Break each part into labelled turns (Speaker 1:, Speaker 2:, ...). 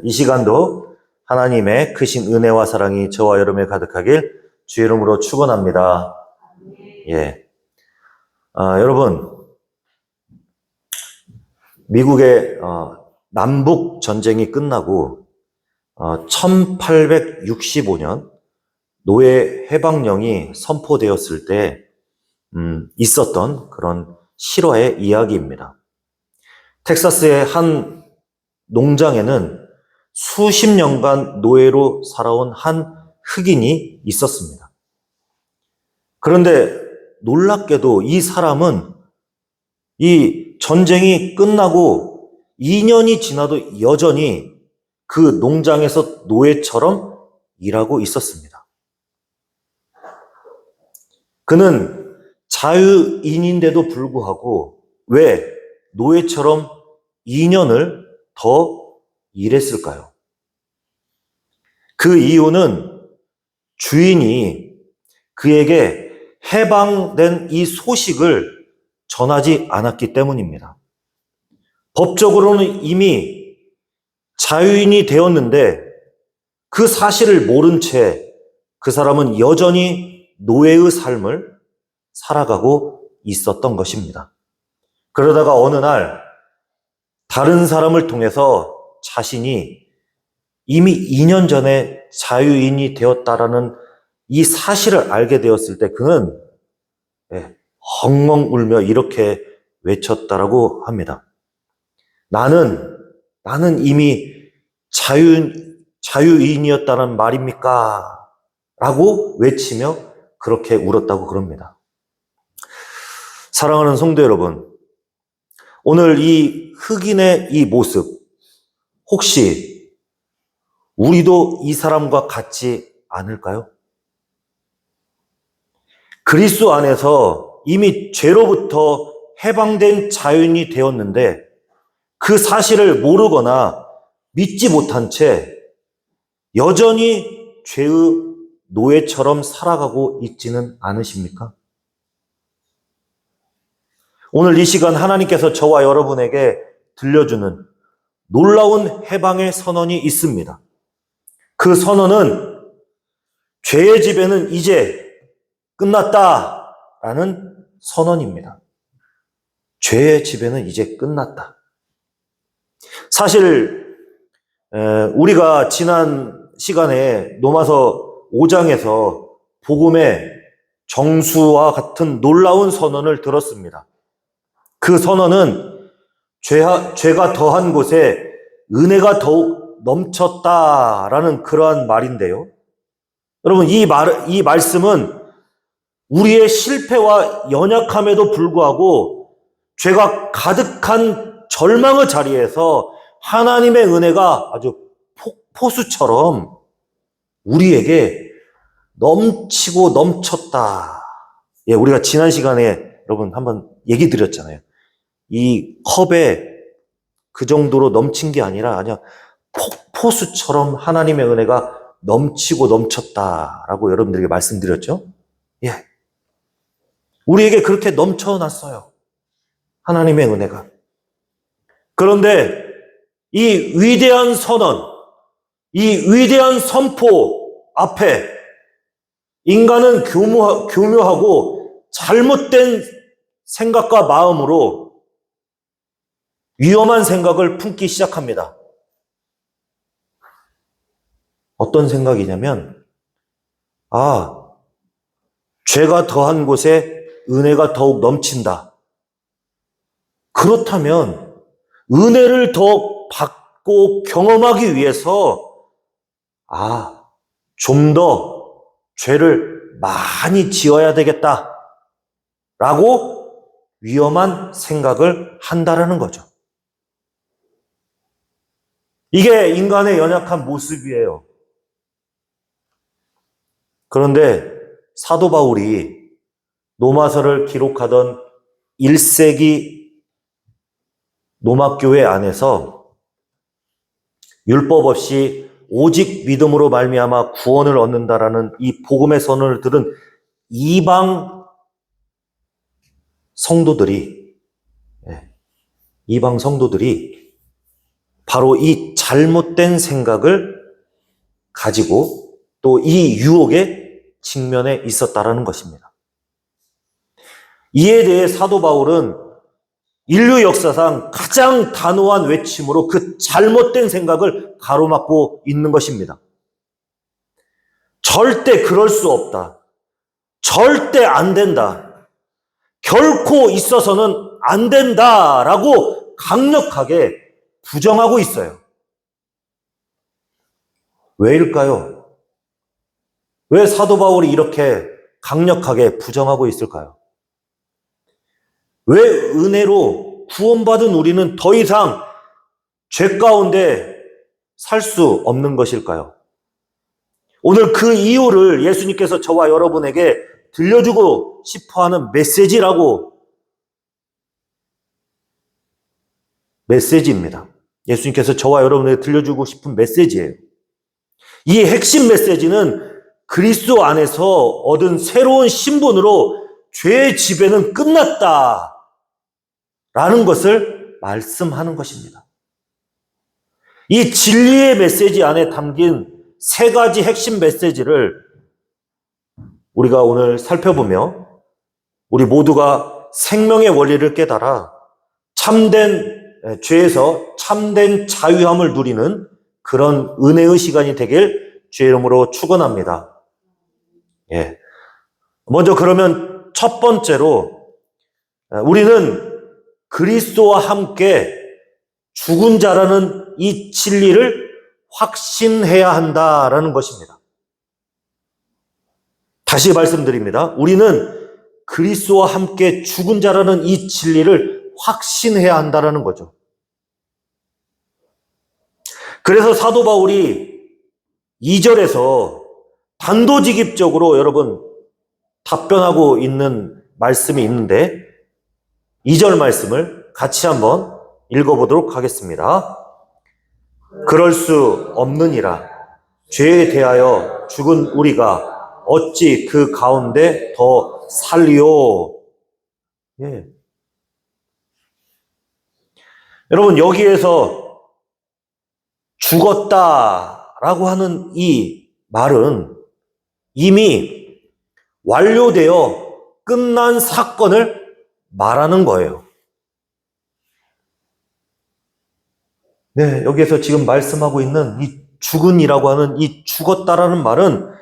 Speaker 1: 이 시간도 하나님의 크신 은혜와 사랑이 저와 여러분에 가득하길 주의 이름으로 축원합니다. 여러분, 미국의 남북 전쟁이 끝나고 1865년 노예 해방령이 선포되었을 때 있었던 그런 실화의 이야기입니다. 텍사스의 한 농장에는 수십 년간 노예로 살아온 한 흑인이 있었습니다. 그런데 놀랍게도 이 사람은 이 전쟁이 끝나고 2년이 지나도 여전히 그 농장에서 노예처럼 일하고 있었습니다. 그는 자유인인데도 불구하고 왜 노예처럼 2년을 더 일했을까요? 그 이유는 주인이 그에게 해방된 이 소식을 전하지 않았기 때문입니다. 법적으로는 이미 자유인이 되었는데 그 사실을 모른 채 그 사람은 여전히 노예의 삶을 살아가고 있었던 것입니다. 그러다가 어느 날 다른 사람을 통해서 자신이 이미 2년 전에 자유인이 되었다라는 이 사실을 알게 되었을 때 그는 엉엉 울며 이렇게 외쳤다라고 합니다. 나는 이미 자유인이었다는 말입니까? 라고 외치며 그렇게 울었다고 그럽니다. 사랑하는 성도 여러분, 오늘 이 흑인의 이 모습, 혹시 우리도 이 사람과 같지 않을까요? 그리스도 안에서 이미 죄로부터 해방된 자유인이 되었는데 그 사실을 모르거나 믿지 못한 채 여전히 죄의 노예처럼 살아가고 있지는 않으십니까? 오늘 이 시간 하나님께서 저와 여러분에게 들려주는 놀라운 해방의 선언이 있습니다. 그 선언은 죄의 지배는 이제 끝났다라는 선언입니다. 죄의 지배는 이제 끝났다. 사실 우리가 지난 시간에 로마서 5장에서 복음의 정수와 같은 놀라운 선언을 들었습니다. 그 선언은 죄가 더한 곳에 은혜가 더욱 넘쳤다라는 그러한 말인데요. 여러분, 이 말씀은 우리의 실패와 연약함에도 불구하고 죄가 가득한 절망의 자리에서 하나님의 은혜가 아주 폭포수처럼 우리에게 넘치고 넘쳤다. 우리가 지난 시간에 여러분 한번 얘기 드렸잖아요. 이 컵에 그 정도로 넘친 게 아니라 그냥 폭포수처럼 하나님의 은혜가 넘치고 넘쳤다라고 여러분들에게 말씀드렸죠. 우리에게 그렇게 넘쳐났어요. 하나님의 은혜가. 그런데 이 위대한 선언, 이 위대한 선포 앞에 인간은 교묘하고 잘못된 생각과 마음으로 위험한 생각을 품기 시작합니다. 어떤 생각이냐면, 죄가 더한 곳에 은혜가 더욱 넘친다. 그렇다면 은혜를 더 받고 경험하기 위해서 좀 더 죄를 많이 지어야 되겠다 라고 위험한 생각을 한다라는 거죠. 이게 인간의 연약한 모습이에요. 그런데 사도 바울이 로마서를 기록하던 1세기 로마교회 안에서 율법 없이 오직 믿음으로 말미암아 구원을 얻는다라는 이 복음의 선언을 들은 이방 성도들이 바로 이 잘못된 생각을 가지고 또 이 유혹에 직면해 있었다라는 것입니다. 이에 대해 사도 바울은 인류 역사상 가장 단호한 외침으로 그 잘못된 생각을 가로막고 있는 것입니다. 절대 그럴 수 없다. 절대 안 된다. 결코 있어서는 안 된다라고 강력하게 부정하고 있어요. 왜일까요? 왜 사도 바울이 이렇게 강력하게 부정하고 있을까요? 왜 은혜로 구원받은 우리는 더 이상 죄 가운데 살 수 없는 것일까요? 오늘 그 이유를 예수님께서 저와 여러분에게 들려주고 싶어하는 메시지입니다. 예수님께서 저와 여러분에게 들려주고 싶은 메시지예요. 이 핵심 메시지는 그리스도 안에서 얻은 새로운 신분으로 죄의 지배는 끝났다 라는 것을 말씀하는 것입니다. 이 진리의 메시지 안에 담긴 세 가지 핵심 메시지를 우리가 오늘 살펴보며 우리 모두가 생명의 원리를 깨달아 죄에서 참된 자유함을 누리는 그런 은혜의 시간이 되길 주의 이름으로 축원합니다. 예. 먼저 그러면 첫 번째로 우리는 그리스도와 함께 죽은 자라는 이 진리를 확신해야 한다라는 것입니다. 다시 말씀드립니다. 우리는 그리스도와 함께 죽은 자라는 이 진리를 확신해야 한다라는 거죠. 그래서 사도 바울이 2절에서 단도직입적으로 여러분 답변하고 있는 말씀이 있는데 2절 말씀을 같이 한번 읽어보도록 하겠습니다. 그럴 수 없느니라. 죄에 대하여 죽은 우리가 어찌 그 가운데 더 살리요. 예. 여러분 여기에서 죽었다라고 하는 이 말은 이미 완료되어 끝난 사건을 말하는 거예요. 네, 여기에서 지금 말씀하고 있는 이 죽은이라고 하는 이 죽었다라는 말은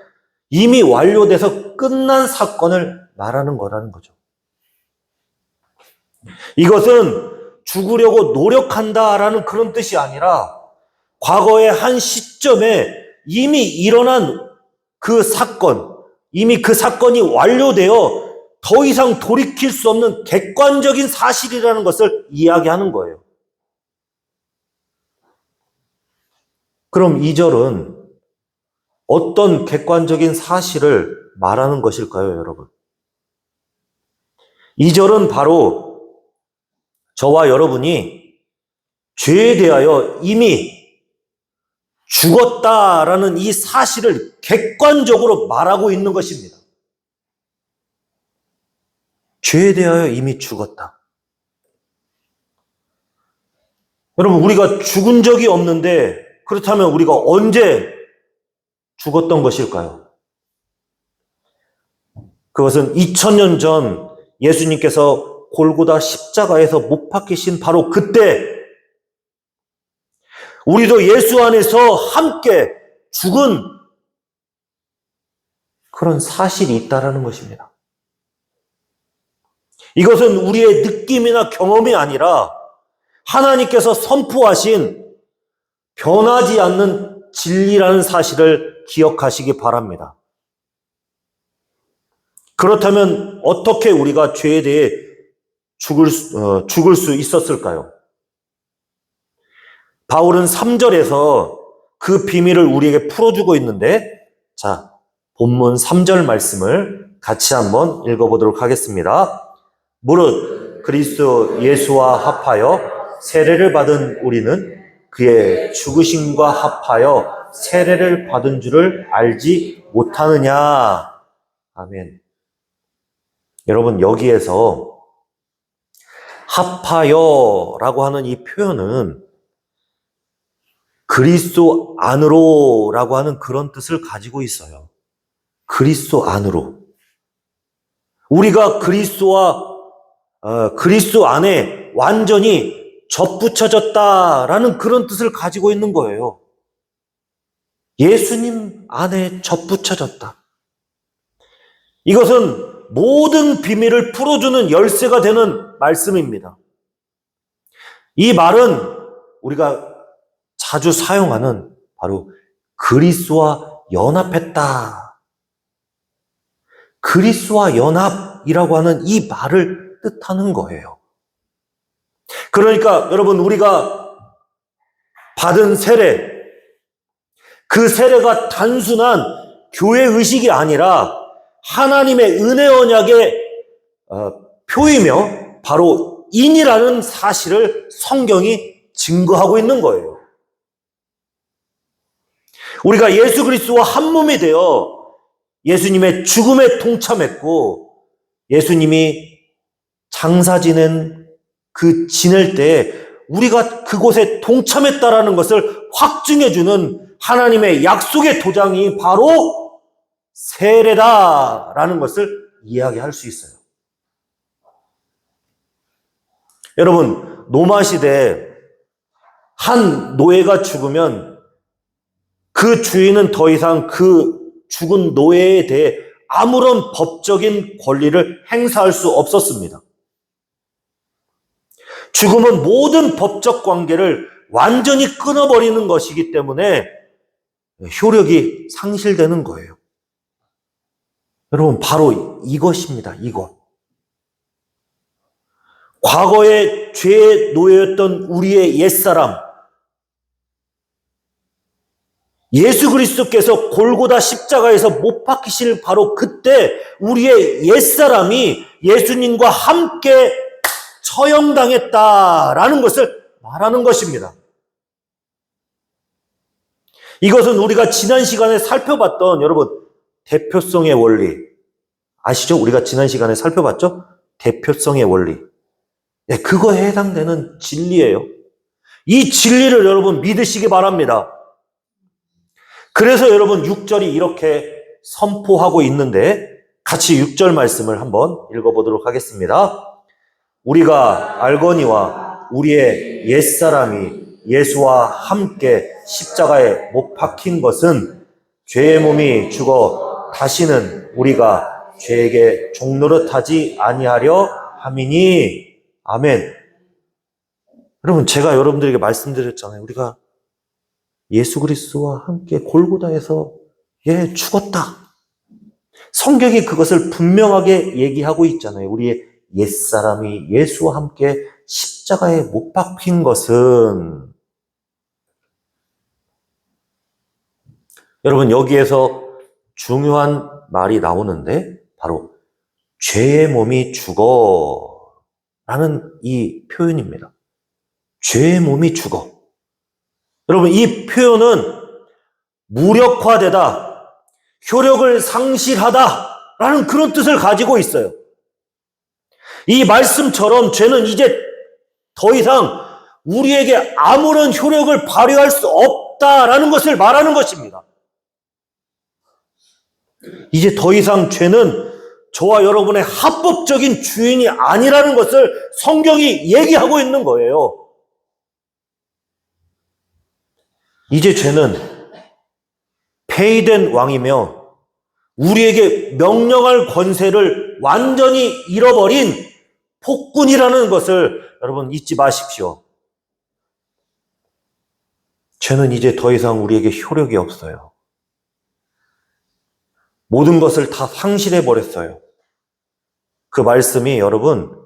Speaker 1: 이미 완료돼서 끝난 사건을 말하는 거라는 거죠. 이것은 죽으려고 노력한다라는 그런 뜻이 아니라 과거의 한 시점에 이미 일어난 그 사건, 이미 그 사건이 완료되어 더 이상 돌이킬 수 없는 객관적인 사실이라는 것을 이야기하는 거예요. 그럼 2절은 어떤 객관적인 사실을 말하는 것일까요, 여러분? 2절은 바로 저와 여러분이 죄에 대하여 이미 죽었다라는 이 사실을 객관적으로 말하고 있는 것입니다. 죄에 대하여 이미 죽었다. 여러분, 우리가 죽은 적이 없는데 그렇다면 우리가 언제 죽었던 것일까요? 그것은 2000년 전 예수님께서 골고다 십자가에서 못 박히신 바로 그때 우리도 예수 안에서 함께 죽은 그런 사실이 있다라는 것입니다. 이것은 우리의 느낌이나 경험이 아니라 하나님께서 선포하신 변하지 않는 진리라는 사실을 기억하시기 바랍니다. 그렇다면 어떻게 우리가 죄에 대해 죽을 수 있었을까요? 바울은 3절에서 그 비밀을 우리에게 풀어주고 있는데, 자, 본문 3절 말씀을 같이 한번 읽어보도록 하겠습니다. 무릇 그리스도 예수와 합하여 세례를 받은 우리는 그의 죽으심과 합하여 세례를 받은 줄을 알지 못하느냐. 아멘. 여러분, 여기에서 합하여라고 하는 이 표현은 그리스도 안으로라고 하는 그런 뜻을 가지고 있어요. 그리스도 안으로. 우리가 그리스도 안에 완전히 접붙여졌다라는 그런 뜻을 가지고 있는 거예요. 예수님 안에 접붙여졌다. 이것은 모든 비밀을 풀어주는 열쇠가 되는 말씀입니다. 이 말은 우리가 자주 사용하는 바로 그리스도와 연합했다. 그리스도와 연합이라고 하는 이 말을 뜻하는 거예요. 그러니까 여러분, 우리가 받은 세례, 그 세례가 단순한 교회 의식이 아니라 하나님의 은혜 언약의 표이며 바로 인이라는 사실을 성경이 증거하고 있는 거예요. 우리가 예수 그리스도와 한 몸이 되어 예수님의 죽음에 동참했고, 예수님이 장사 지낼 때 우리가 그곳에 동참했다라는 것을 확증해주는 하나님의 약속의 도장이 바로 세례다라는 것을 이야기할 수 있어요. 여러분, 로마 시대에 한 노예가 죽으면 그 주인은 더 이상 그 죽은 노예에 대해 아무런 법적인 권리를 행사할 수 없었습니다. 죽음은 모든 법적 관계를 완전히 끊어버리는 것이기 때문에 효력이 상실되는 거예요. 여러분, 바로 이것입니다. 이것. 과거의 죄의 노예였던 우리의 옛사람, 예수 그리스도께서 골고다 십자가에서 못 박히실 바로 그때 우리의 옛사람이 예수님과 함께 처형당했다라는 것을 말하는 것입니다. 이것은 우리가 지난 시간에 살펴봤던 여러분 대표성의 원리 아시죠? 우리가 지난 시간에 살펴봤죠? 대표성의 원리. 네, 그거에 해당되는 진리예요. 이 진리를 여러분 믿으시기 바랍니다. 그래서 여러분 6절이 이렇게 선포하고 있는데 같이 6절 말씀을 한번 읽어보도록 하겠습니다. 우리가 알거니와 우리의 옛사람이 예수와 함께 십자가에 못 박힌 것은 죄의 몸이 죽어 다시는 우리가 죄에게 종노릇하지 아니하려 함이니. 아멘. 여러분, 제가 여러분들에게 말씀드렸잖아요. 우리가 예수 그리스도와 함께 골고다에서 죽었다. 성경이 그것을 분명하게 얘기하고 있잖아요. 우리의 옛사람이 예수와 함께 십자가에 못 박힌 것은, 여러분 여기에서 중요한 말이 나오는데 바로 죄의 몸이 죽어 라는 이 표현입니다. 죄의 몸이 죽어. 여러분, 이 표현은 무력화되다, 효력을 상실하다 라는 그런 뜻을 가지고 있어요. 이 말씀처럼 죄는 이제 더 이상 우리에게 아무런 효력을 발휘할 수 없다라는 것을 말하는 것입니다. 이제 더 이상 죄는 저와 여러분의 합법적인 주인이 아니라는 것을 성경이 얘기하고 있는 거예요. 이제 죄는 폐위된 왕이며 우리에게 명령할 권세를 완전히 잃어버린 폭군이라는 것을 여러분 잊지 마십시오. 죄는 이제 더 이상 우리에게 효력이 없어요. 모든 것을 다 상실해버렸어요. 그 말씀이 여러분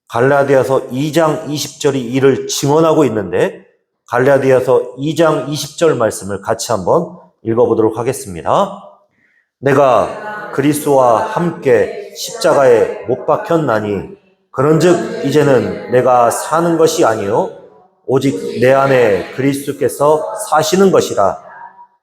Speaker 1: 갈라디아서 2장 20절이 이를 증언하고 있는데 갈라디아서 2장 20절 말씀을 같이 한번 읽어보도록 하겠습니다. 내가 그리스도와 함께 십자가에 못 박혔나니 그런즉 이제는 내가 사는 것이 아니요 오직 내 안에 그리스도께서 사시는 것이라.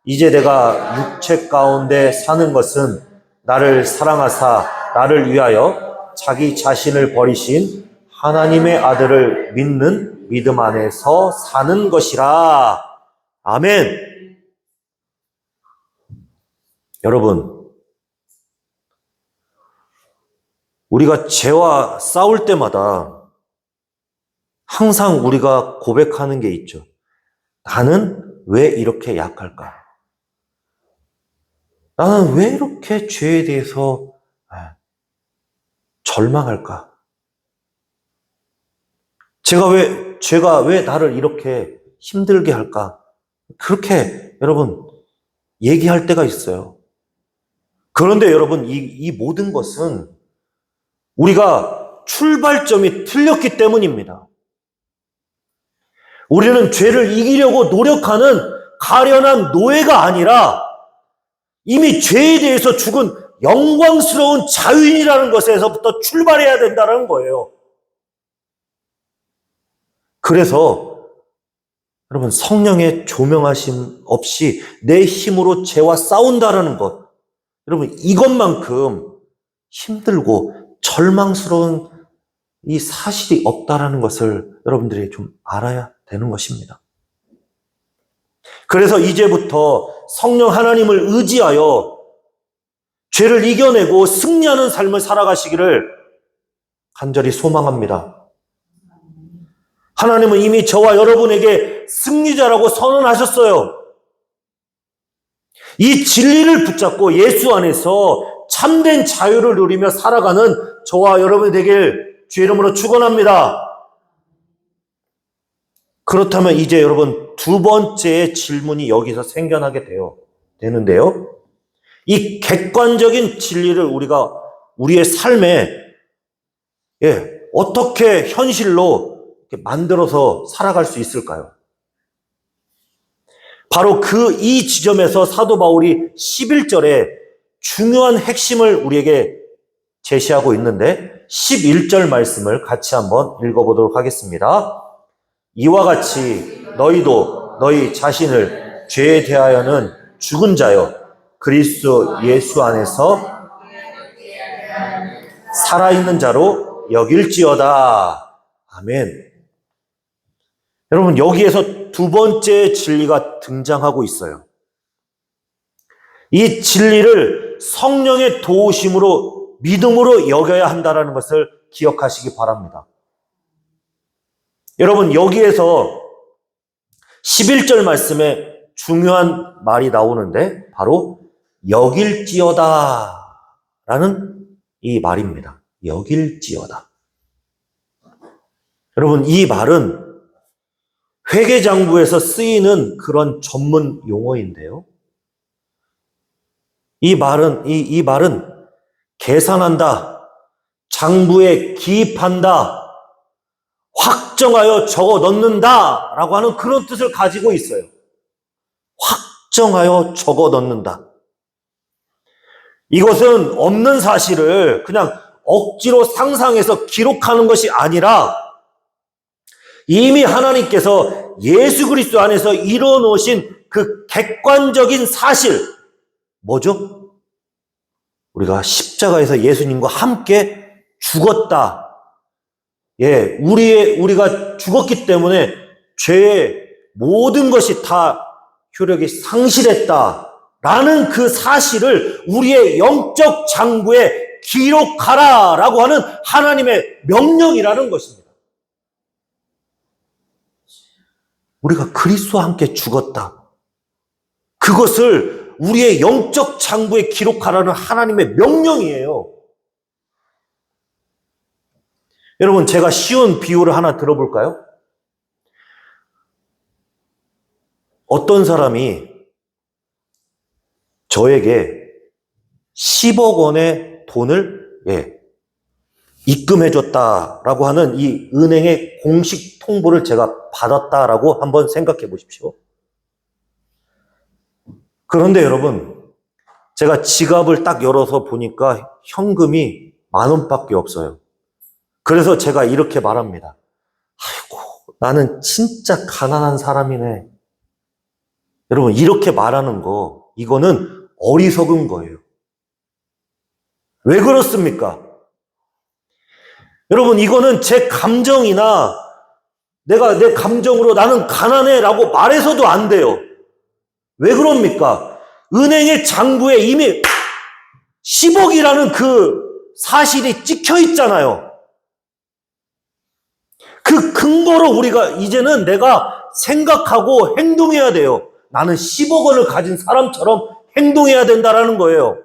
Speaker 1: 이제 내가 육체 가운데 사는 것은 나를 사랑하사 나를 위하여 자기 자신을 버리신 하나님의 아들을 믿는 믿음 안에서 사는 것이라. 아멘. 여러분, 우리가 죄와 싸울 때마다 항상 우리가 고백하는 게 있죠. 나는 왜 이렇게 약할까? 나는 왜 이렇게 죄에 대해서 절망할까? 죄가 왜 나를 이렇게 힘들게 할까? 그렇게 여러분 얘기할 때가 있어요. 그런데 여러분 이 모든 것은 우리가 출발점이 틀렸기 때문입니다. 우리는 죄를 이기려고 노력하는 가련한 노예가 아니라 이미 죄에 대해서 죽은 영광스러운 자유인이라는 것에서부터 출발해야 된다는 거예요. 그래서 여러분 성령의 조명하심 없이 내 힘으로 죄와 싸운다라는 것, 여러분 이것만큼 힘들고 절망스러운 이 사실이 없다라는 것을 여러분들이 좀 알아야 되는 것입니다. 그래서 이제부터 성령 하나님을 의지하여 죄를 이겨내고 승리하는 삶을 살아가시기를 간절히 소망합니다. 하나님은 이미 저와 여러분에게 승리자라고 선언하셨어요. 이 진리를 붙잡고 예수 안에서 참된 자유를 누리며 살아가는 저와 여러분이 되길 주의 이름으로 축원합니다. 그렇다면 이제 여러분 두 번째 질문이 여기서 생겨나게 되는데요. 이 객관적인 진리를 우리가 우리의 삶에 어떻게 현실로 만들어서 살아갈 수 있을까요? 바로 이 지점에서 사도 바울이 11절에 중요한 핵심을 우리에게 제시하고 있는데 11절 말씀을 같이 한번 읽어보도록 하겠습니다. 이와 같이 너희도 너희 자신을 죄에 대하여는 죽은 자여 그리스도 예수 안에서 살아있는 자로 여길지어다. 아멘. 여러분 여기에서 두 번째 진리가 등장하고 있어요. 이 진리를 성령의 도우심으로 믿음으로 여겨야 한다는 것을 기억하시기 바랍니다. 여러분 여기에서 11절 말씀에 중요한 말이 나오는데 바로 여길지어다 라는 이 말입니다. 여길지어다. 여러분 이 말은 회계장부에서 쓰이는 그런 전문 용어인데요. 이 말은 계산한다, 장부에 기입한다, 확정하여 적어 넣는다 라고 하는 그런 뜻을 가지고 있어요. 확정하여 적어 넣는다. 이것은 없는 사실을 그냥 억지로 상상해서 기록하는 것이 아니라 이미 하나님께서 예수 그리스도 안에서 이루어 놓으신 그 객관적인 사실, 뭐죠? 우리가 십자가에서 예수님과 함께 죽었다. 우리가 죽었기 때문에 죄의 모든 것이 다 효력이 상실했다라는 그 사실을 우리의 영적 장부에 기록하라라고 하는 하나님의 명령이라는 것입니다. 우리가 그리스도와 함께 죽었다. 그것을 우리의 영적 장부에 기록하라는 하나님의 명령이에요. 여러분 제가 쉬운 비유를 하나 들어볼까요? 어떤 사람이 저에게 10억 원의 돈을 입금해줬다라고 하는 이 은행의 공식 통보를 제가 받았다라고 한번 생각해 보십시오. 그런데 여러분, 제가 지갑을 딱 열어서 보니까 현금이 10,000원밖에 없어요. 그래서 제가 이렇게 말합니다. 아이고, 나는 진짜 가난한 사람이네. 여러분, 이렇게 말하는 거, 이거는 어리석은 거예요. 왜 그렇습니까? 여러분, 이거는 제 감정이나 내 감정으로 나는 가난해 라고 말해서도 안 돼요. 왜 그럽니까? 은행의 장부에 이미 10억이라는 그 사실이 찍혀 있잖아요. 그 근거로 우리가 이제는 내가 생각하고 행동해야 돼요. 나는 10억 원을 가진 사람처럼 행동해야 된다라는 거예요.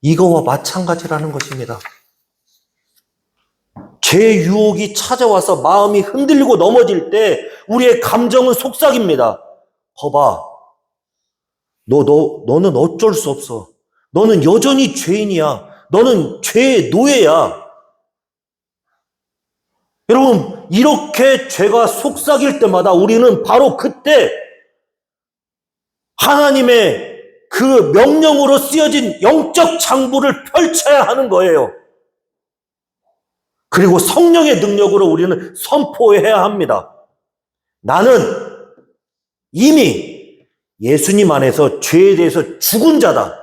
Speaker 1: 이거와 마찬가지라는 것입니다. 죄의 유혹이 찾아와서 마음이 흔들리고 넘어질 때 우리의 감정은 속삭입니다. 봐봐. 너는 어쩔 수 없어. 너는 여전히 죄인이야. 너는 죄의 노예야. 여러분, 이렇게 죄가 속삭일 때마다 우리는 바로 그때 하나님의 그 명령으로 쓰여진 영적 장부를 펼쳐야 하는 거예요. 그리고 성령의 능력으로 우리는 선포해야 합니다. 나는 이미 예수님 안에서 죄에 대해서 죽은 자다.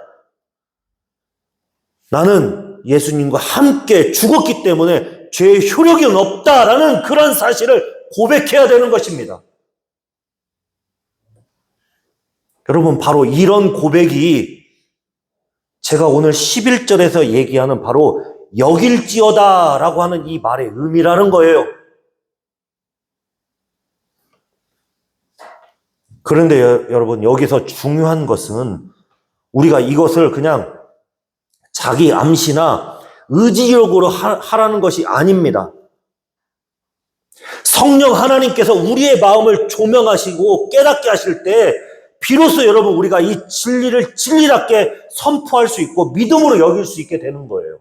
Speaker 1: 나는 예수님과 함께 죽었기 때문에 죄의 효력이 없다라는 그런 사실을 고백해야 되는 것입니다. 여러분, 바로 이런 고백이 제가 오늘 11절에서 얘기하는 바로 여길지어다라고 하는 이 말의 의미라는 거예요. 그런데 여러분, 여기서 중요한 것은 우리가 이것을 그냥 자기 암시나 의지력으로 하라는 것이 아닙니다. 성령 하나님께서 우리의 마음을 조명하시고 깨닫게 하실 때 비로소 여러분 우리가 이 진리를 진리답게 선포할 수 있고 믿음으로 여길 수 있게 되는 거예요.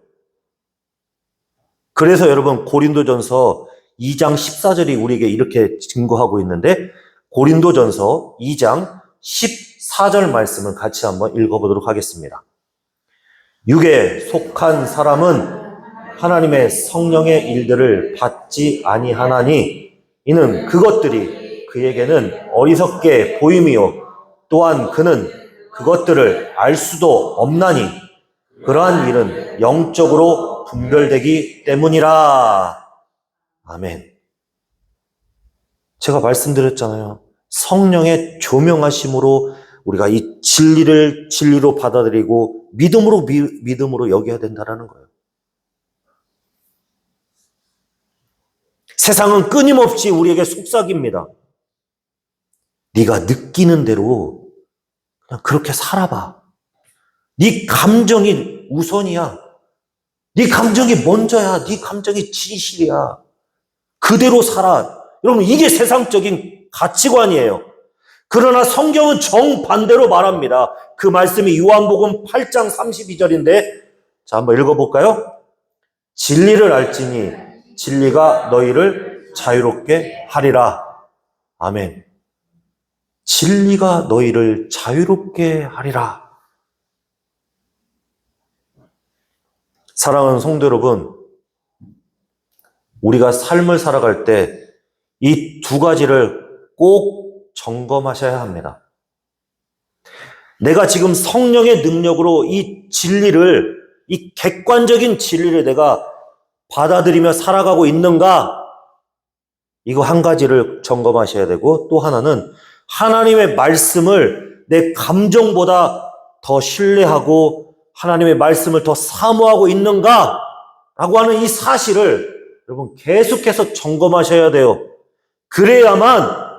Speaker 1: 그래서 여러분 고린도전서 2장 14절이 우리에게 이렇게 증거하고 있는데 고린도전서 2장 14절 말씀을 같이 한번 읽어보도록 하겠습니다. 육에 속한 사람은 하나님의 성령의 일들을 받지 아니하나니 이는 그것들이 그에게는 어리석게 보임이요 또한 그는 그것들을 알 수도 없나니 그러한 일은 영적으로 분별되기 때문이라. 아멘. 제가 말씀드렸잖아요. 성령의 조명하심으로 우리가 이 진리를 진리로 받아들이고 믿음으로 여겨야 된다는 거예요. 세상은 끊임없이 우리에게 속삭입니다. 네가 느끼는 대로 그냥 그렇게 살아봐. 네 감정이 우선이야. 네 감정이 먼저야. 네 감정이 진실이야. 그대로 살아. 여러분, 이게 세상적인 가치관이에요. 그러나 성경은 정반대로 말합니다. 그 말씀이 요한복음 8장 32절인데 자, 한번 읽어볼까요? 진리를 알지니 진리가 너희를 자유롭게 하리라. 아멘. 진리가 너희를 자유롭게 하리라. 사랑하는 성도 여러분, 우리가 삶을 살아갈 때 이 두 가지를 꼭 점검하셔야 합니다. 내가 지금 성령의 능력으로 이 진리를, 이 객관적인 진리를 내가 받아들이며 살아가고 있는가? 이거 한 가지를 점검하셔야 되고, 또 하나는 하나님의 말씀을 내 감정보다 더 신뢰하고 하나님의 말씀을 더 사모하고 있는가? 라고 하는 이 사실을 여러분 계속해서 점검하셔야 돼요. 그래야만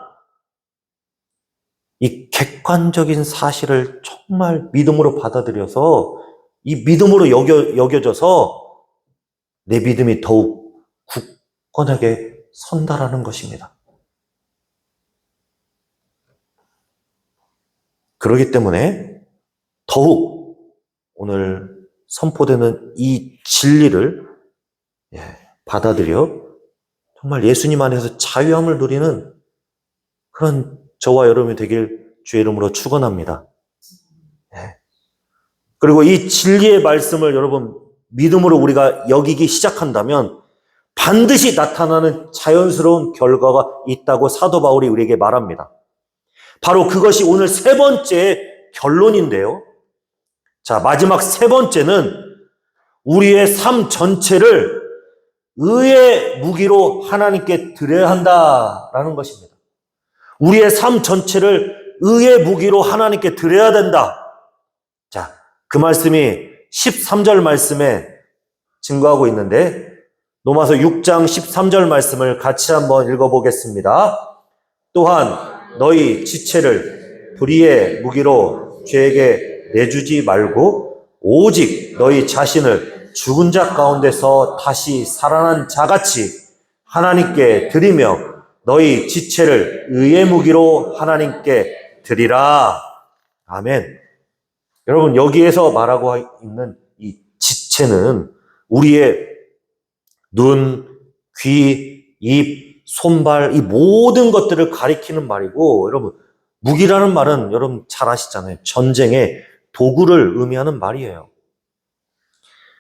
Speaker 1: 이 객관적인 사실을 정말 믿음으로 받아들여서 이 믿음으로 여겨져서 내 믿음이 더욱 굳건하게 선다라는 것입니다. 그렇기 때문에 더욱 오늘 선포되는 이 진리를 받아들여 정말 예수님 안에서 자유함을 누리는 그런 저와 여러분이 되길 주의 이름으로 축원합니다. 그리고 이 진리의 말씀을 여러분 믿음으로 우리가 여기기 시작한다면 반드시 나타나는 자연스러운 결과가 있다고 사도 바울이 우리에게 말합니다. 바로 그것이 오늘 세 번째 결론인데요. 자, 마지막 세 번째는 우리의 삶 전체를 의의 무기로 하나님께 드려야 한다라는 것입니다. 우리의 삶 전체를 의의 무기로 하나님께 드려야 된다. 자, 그 말씀이 13절 말씀에 증거하고 있는데 로마서 6장 13절 말씀을 같이 한번 읽어보겠습니다. 또한 너희 지체를 불의의 무기로 죄에게 내주지 말고 오직 너희 자신을 죽은 자 가운데서 다시 살아난 자같이 하나님께 드리며 너희 지체를 의의 무기로 하나님께 드리라. 아멘. 여러분, 여기에서 말하고 있는 이 지체는 우리의 눈, 귀, 입, 손발, 이 모든 것들을 가리키는 말이고, 여러분, 무기라는 말은 여러분 잘 아시잖아요. 전쟁의 도구를 의미하는 말이에요.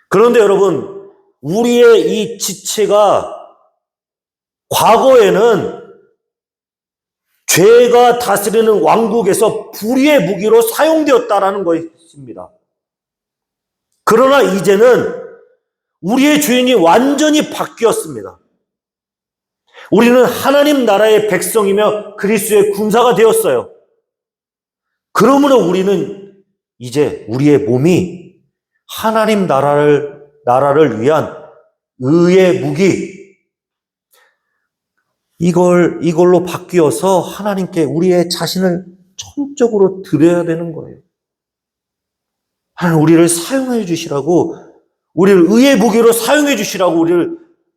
Speaker 1: 그런데 여러분, 우리의 이 지체가 과거에는 죄가 다스리는 왕국에서 불의의 무기로 사용되었다라는 것입니다. 그러나 이제는 우리의 주인이 완전히 바뀌었습니다. 우리는 하나님 나라의 백성이며 그리스도의 군사가 되었어요. 그러므로 우리는 이제 우리의 몸이 하나님 나라를 위한 의의 무기, 이걸로 바뀌어서 하나님께 우리의 자신을 전적으로 드려야 되는 거예요. 하나님 우리를 사용해 주시라고, 우리를 의의 무기로 사용해 주시라고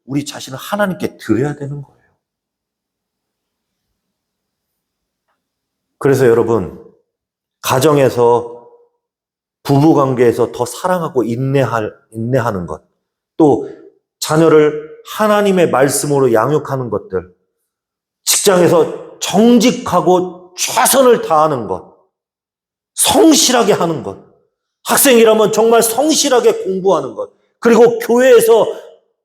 Speaker 1: 우리 자신을 하나님께 드려야 되는 거예요. 그래서 여러분, 가정에서, 부부관계에서 더 사랑하고 인내하는 것, 또 자녀를 하나님의 말씀으로 양육하는 것들, 직장에서 정직하고 최선을 다하는 것, 성실하게 하는 것, 학생이라면 정말 성실하게 공부하는 것, 그리고 교회에서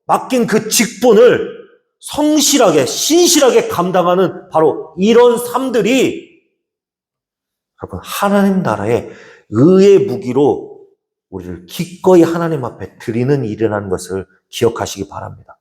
Speaker 1: 맡긴 그 직분을 성실하게, 신실하게 감당하는 바로 이런 삶들이 여러분 하나님 나라의 의의 무기로 우리를 기꺼이 하나님 앞에 드리는 일이라는 것을 기억하시기 바랍니다.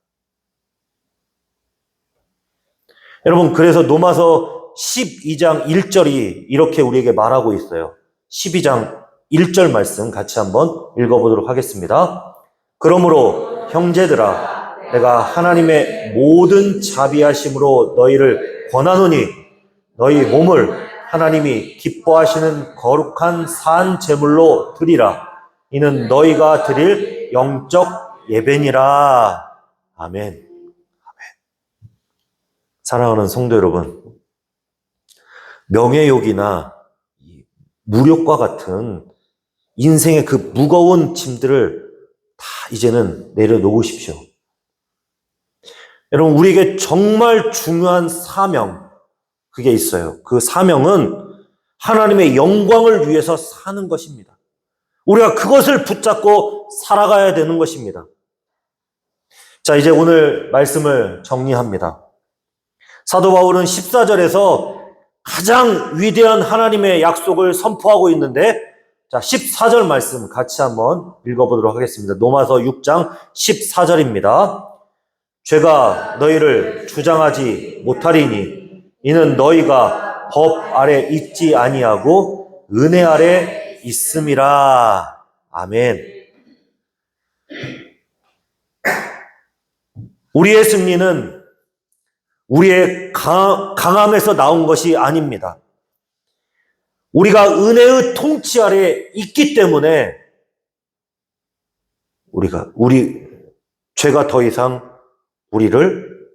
Speaker 1: 여러분, 그래서 로마서 12장 1절이 이렇게 우리에게 말하고 있어요. 12장 1절 말씀 같이 한번 읽어보도록 하겠습니다. 그러므로 형제들아, 내가 하나님의 모든 자비하심으로 너희를 권하노니 너희 몸을 하나님이 기뻐하시는 거룩한 산 제물로 드리라. 이는 너희가 드릴 영적 예배니라. 아멘. 사랑하는 성도 여러분, 명예욕이나 무력과 같은 인생의 그 무거운 짐들을 다 이제는 내려놓으십시오. 여러분, 우리에게 정말 중요한 사명, 그게 있어요. 그 사명은 하나님의 영광을 위해서 사는 것입니다. 우리가 그것을 붙잡고 살아가야 되는 것입니다. 자, 이제 오늘 말씀을 정리합니다. 사도 바울은 14절에서 가장 위대한 하나님의 약속을 선포하고 있는데, 자, 14절 말씀 같이 한번 읽어보도록 하겠습니다. 로마서 6장 14절입니다. 죄가 너희를 주장하지 못하리니 이는 너희가 법 아래 있지 아니하고 은혜 아래 있음이라. 아멘. 우리의 승리는 우리의 강함에서 나온 것이 아닙니다. 우리가 은혜의 통치 아래 있기 때문에 죄가 더 이상 우리를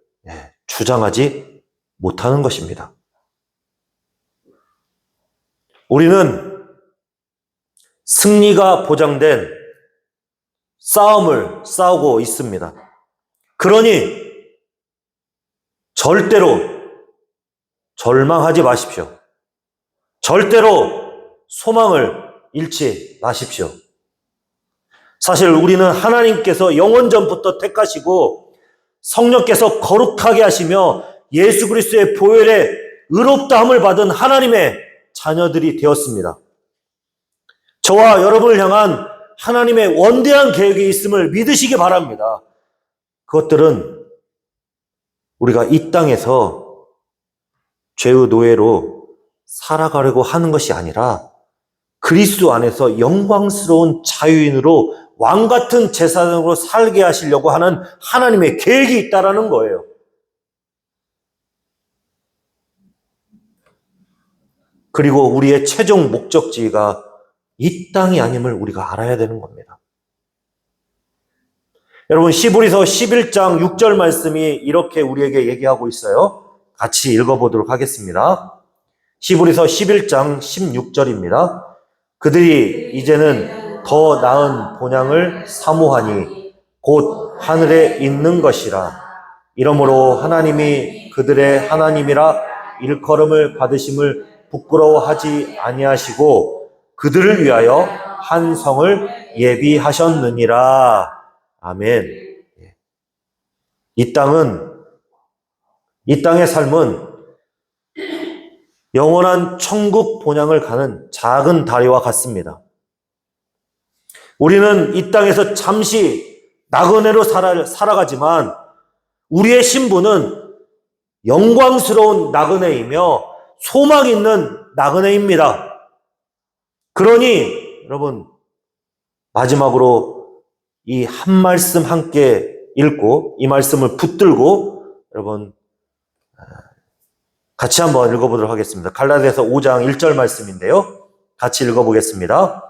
Speaker 1: 주장하지 못하는 것입니다. 우리는 승리가 보장된 싸움을 싸우고 있습니다. 그러니 절대로 절망하지 마십시오. 절대로 소망을 잃지 마십시오. 사실 우리는 하나님께서 영원전부터 택하시고 성령께서 거룩하게 하시며 예수 그리스도의 보혈의 의롭다함을 받은 하나님의 자녀들이 되었습니다. 저와 여러분을 향한 하나님의 원대한 계획이 있음을 믿으시기 바랍니다. 그것들은 우리가 이 땅에서 죄의 노예로 살아가려고 하는 것이 아니라 그리스도 안에서 영광스러운 자유인으로 왕 같은 제사장으로 살게 하시려고 하는 하나님의 계획이 있다라는 거예요. 그리고 우리의 최종 목적지가 이 땅이 아님을 우리가 알아야 되는 겁니다. 여러분, 히브리서 11장 6절 말씀이 이렇게 우리에게 얘기하고 있어요. 같이 읽어보도록 하겠습니다. 히브리서 11장 16절입니다. 그들이 이제는 더 나은 본향을 사모하니 곧 하늘에 있는 것이라. 이러므로 하나님이 그들의 하나님이라 일컬음을 받으심을 부끄러워하지 아니하시고 그들을 위하여 한 성을 예비하셨느니라. 아멘. 이 땅의 삶은 영원한 천국 본향을 가는 작은 다리와 같습니다. 우리는 이 땅에서 잠시 나그네로 살아가지만 우리의 신분은 영광스러운 나그네이며 소망 있는 나그네입니다. 그러니 여러분, 마지막으로 이 한 말씀 함께 읽고 이 말씀을 붙들고 여러분 같이 한번 읽어보도록 하겠습니다. 갈라디아서 5장 1절 말씀인데요. 같이 읽어보겠습니다.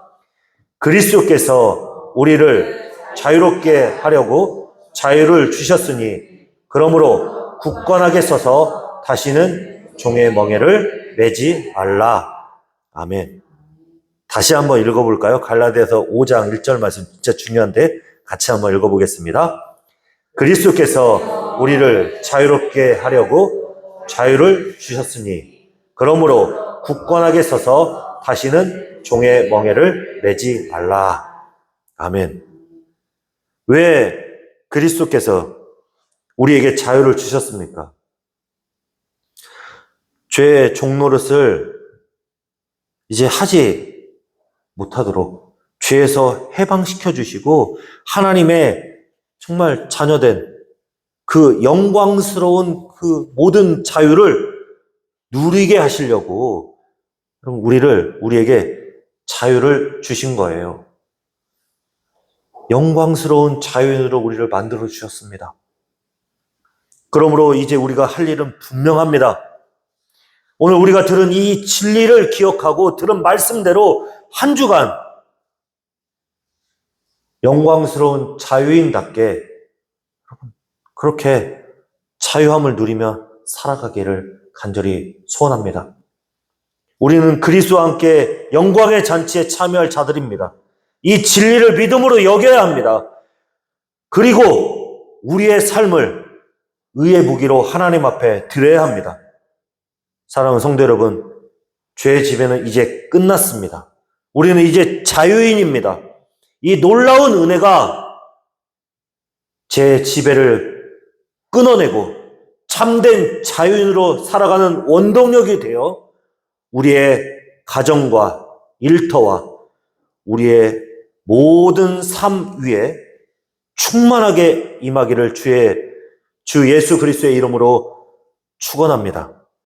Speaker 1: 그리스도께서 우리를 자유롭게 하려고 자유를 주셨으니 그러므로 굳건하게 서서 다시는 종의 멍에를 매지 말라. 아멘. 다시 한번 읽어볼까요? 갈라디아서 5장 1절 말씀 진짜 중요한데 같이 한번 읽어보겠습니다. 그리스도께서 우리를 자유롭게 하려고 자유를 주셨으니 그러므로 굳건하게 서서 다시는 종의 멍에를 매지 말라. 아멘. 왜 그리스도께서 우리에게 자유를 주셨습니까? 죄의 종노릇을 이제 하지 못하도록 죄에서 해방시켜 주시고 하나님의 정말 자녀된 그 영광스러운 그 모든 자유를 누리게 하시려고 우리에게 자유를 주신 거예요. 영광스러운 자유인으로 우리를 만들어 주셨습니다. 그러므로 이제 우리가 할 일은 분명합니다. 오늘 우리가 들은 이 진리를 기억하고 들은 말씀대로 한 주간 영광스러운 자유인답게 그렇게 자유함을 누리며 살아가기를 간절히 소원합니다. 우리는 그리스도와 함께 영광의 잔치에 참여할 자들입니다. 이 진리를 믿음으로 여겨야 합니다. 그리고 우리의 삶을 의의 무기로 하나님 앞에 드려야 합니다. 사랑하는 성도 여러분, 죄의 지배는 이제 끝났습니다. 우리는 이제 자유인입니다. 이 놀라운 은혜가 제 지배를 끊어내고 참된 자유인으로 살아가는 원동력이 되어 우리의 가정과 일터와 우리의 모든 삶 위에 충만하게 임하기를 주 예수 그리스도의 이름으로 축원합니다.